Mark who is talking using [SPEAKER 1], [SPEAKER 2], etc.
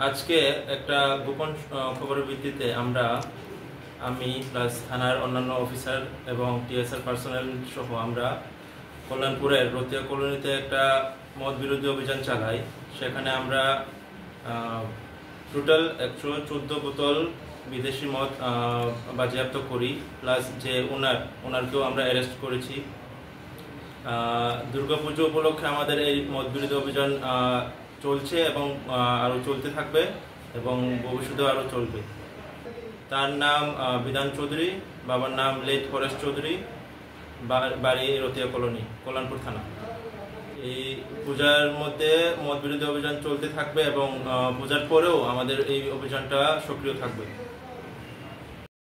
[SPEAKER 1] আজকে একটা গোপন খবরের ভিত্তিতে আমি প্লাস থানার অন্যান্য অফিসার এবং টিএসআর পার্সোনেল সহ আমরা কল্যাণপুরের রতিয়া কলোনিতে একটা মদ বিরোধী অভিযান চালাই। সেখানে আমরা টোটাল 114 বোতল বিদেশি মদ বাজেয়াপ্ত করি, প্লাস যে ওনারকেও আমরা অ্যারেস্ট করেছি। দুর্গাপুজো উপলক্ষে আমাদের এই মদ বিরোধী অভিযান চলছে এবং আরও চলতে থাকবে এবং ভবিষ্যতেও আরও চলবে। তার নাম বিধান চৌধুরী, বাবার নাম লেট পরেশ চৌধুরী, বাড়ি রতিয়া কলোনি, কল্যাণপুর থানা। এই পূজার মধ্যে মদ বিরোধী অভিযান চলতে থাকবে এবং পূজার পরেও আমাদের এই অভিযানটা সক্রিয় থাকবে।